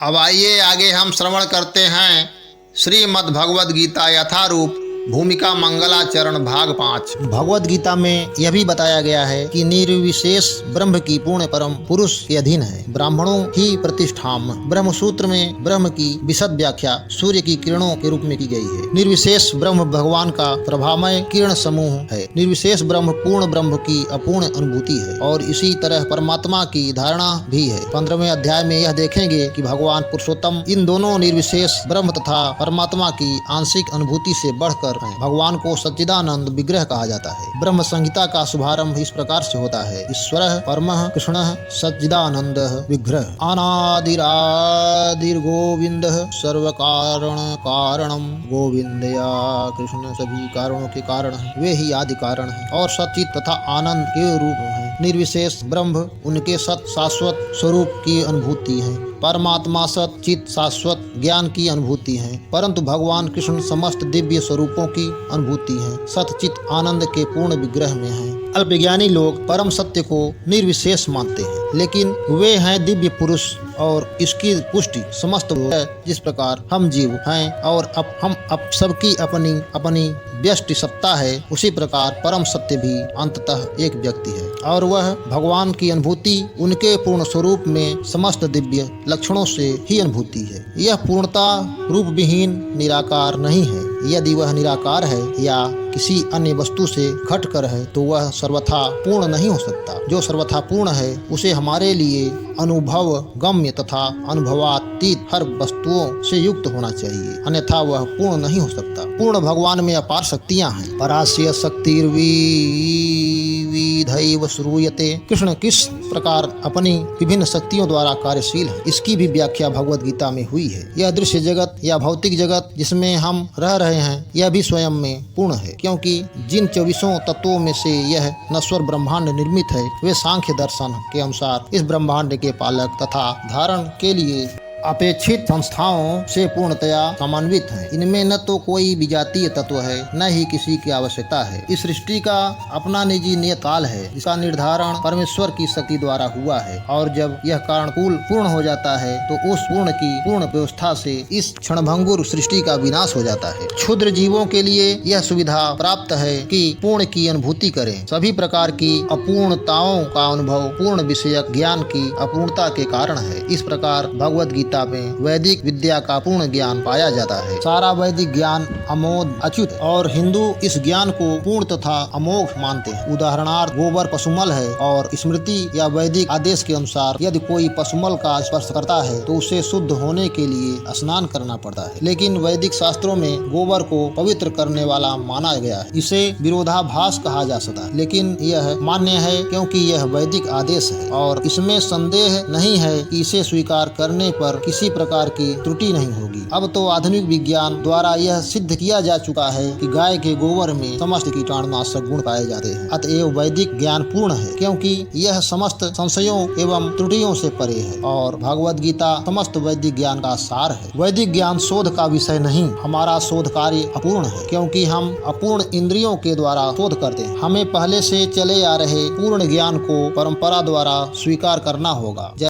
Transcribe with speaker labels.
Speaker 1: अब आइए आगे हम श्रवण करते हैं श्रीमद् भगवद गीता यथारूप भूमिका मंगलाचरण भाग 5।
Speaker 2: भगवद गीता में यह भी बताया गया है कि निर्विशेष ब्रह्म की पूर्ण परम पुरुष के अधीन है। ब्राह्मणों की प्रतिष्ठाम ब्रह्म सूत्र में ब्रह्म की विशद व्याख्या सूर्य की किरणों के रूप में की गई है। निर्विशेष ब्रह्म भगवान का प्रभामय किरण समूह है। निर्विशेष ब्रह्म पूर्ण ब्रह्म की अपूर्ण अनुभूति है और इसी तरह परमात्मा की धारणा भी है। 15वें अध्याय में यह देखेंगे कि भगवान पुरुषोत्तम इन दोनों निर्विशेष ब्रह्म तथा परमात्मा की आंशिक अनुभूति से बढ़कर भगवान को सच्चिदानंद विग्रह कहा जाता है। ब्रह्म संहिता का शुभारंभ इस प्रकार से होता है। ईश्वर परमः कृष्णः सच्चिदानंद विग्रह अनादिरादिर गोविंद सर्व कारण कारणम गोविंदया कृष्ण सभी कारणों के कारण है, वे ही आदि कारण है और सच्चित तथा आनंद के रूप है। निर्विशेष ब्रह्म उनके सत शाश्वत स्वरूप की अनुभूति है। परमात्मा सत चित शाश्वत ज्ञान की अनुभूति है, परंतु भगवान कृष्ण समस्त दिव्य स्वरूपों की अनुभूति है, सतचित आनंद के पूर्ण विग्रह में है। अल्पज्ञानी लोग परम सत्य को निर्विशेष मानते हैं, लेकिन वे हैं दिव्य पुरुष और इसकी पुष्टि समस्त है। जिस प्रकार हम जीव हैं और हम सबकी अपनी अपनी व्यष्टि सत्ता है, उसी प्रकार परम सत्य भी अंततः एक व्यक्ति है और वह भगवान की अनुभूति उनके पूर्ण स्वरूप में समस्त दिव्य लक्षणों से ही अनुभूति है। यह पूर्णता रूप विहीन निराकार नहीं है। यदि वह निराकार है या किसी अन्य वस्तु से घटकर है तो वह सर्वथा पूर्ण नहीं हो सकता। जो सर्वथा पूर्ण है उसे हमारे लिए अनुभव गम्य तथा अनुभवातीत हर वस्तुओं से युक्त होना चाहिए, अन्यथा वह पूर्ण नहीं हो सकता। पूर्ण भगवान में अपार शक्तियां हैं। परास्य शक्तिर्विधैव श्रूयते। कृष्ण किस प्रकार अपनी विभिन्न शक्तियों द्वारा कार्यशील है, इसकी भी व्याख्या भगवद गीता में हुई है। यह दृश्य जगत या भौतिक जगत जिसमें हम रह रहे हैं, यह भी स्वयं में पूर्ण है, क्योंकि जिन 24 तत्वों में से यह नश्वर ब्रह्मांड निर्मित है, वे सांख्य दर्शन के अनुसार इस ब्रह्मांड के पालक तथा धारण के लिए अपेक्षित संस्थाओं से पूर्णतया समन्वित है। इनमें न तो कोई विजातीय तत्व है, न ही किसी की आवश्यकता है। इस सृष्टि का अपना निजी नियत काल है, जिसका निर्धारण परमेश्वर की शक्ति द्वारा हुआ है और जब यह कारण पूर्ण हो जाता है तो उस पूर्ण की पूर्ण व्यवस्था से इस क्षणभंगुर सृष्टि का विनाश हो जाता है। क्षुद्र जीवों के लिए यह सुविधा प्राप्त है कि पूर्ण की अनुभूति करें। सभी प्रकार की अपूर्णताओं का अनुभव पूर्ण विषयक ज्ञान की अपूर्णता के कारण है। इस प्रकार भगवद गीता में वैदिक विद्या का पूर्ण ज्ञान पाया जाता है। सारा वैदिक ज्ञान अमोघ अच्युत और हिंदू इस ज्ञान को पूर्ण तथा अमोघ मानते हैं। उदाहरणार्थ गोबर पशुमल है और स्मृति या वैदिक आदेश के अनुसार यदि कोई पशुमल का स्पर्श करता है तो उसे शुद्ध होने के लिए स्नान करना पड़ता है, लेकिन वैदिक शास्त्रों में गोबर को पवित्र करने वाला माना गया है। इसे विरोधाभास कहा जा सकता है, लेकिन यह मान्य है क्योंकि यह वैदिक आदेश है और इसमें संदेह नहीं है कि इसे स्वीकार करने पर किसी प्रकार की त्रुटि नहीं होगी। अब तो आधुनिक विज्ञान द्वारा यह सिद्ध किया जा चुका है कि गाय के गोबर में समस्त कीटाणुनाशक गुण पाए जाते हैं। अतएव वैदिक ज्ञान पूर्ण है, क्योंकि यह समस्त संशयों एवं त्रुटियों से परे है और भगवद गीता समस्त वैदिक ज्ञान का सार है। वैदिक ज्ञान शोध का विषय नहीं। हमारा शोध कार्य अपूर्ण है, क्योंकि हम अपूर्ण इंद्रियों के द्वारा शोध करते हैं। हमें पहले से चले आ रहे पूर्ण ज्ञान को परंपरा द्वारा स्वीकार करना होगा।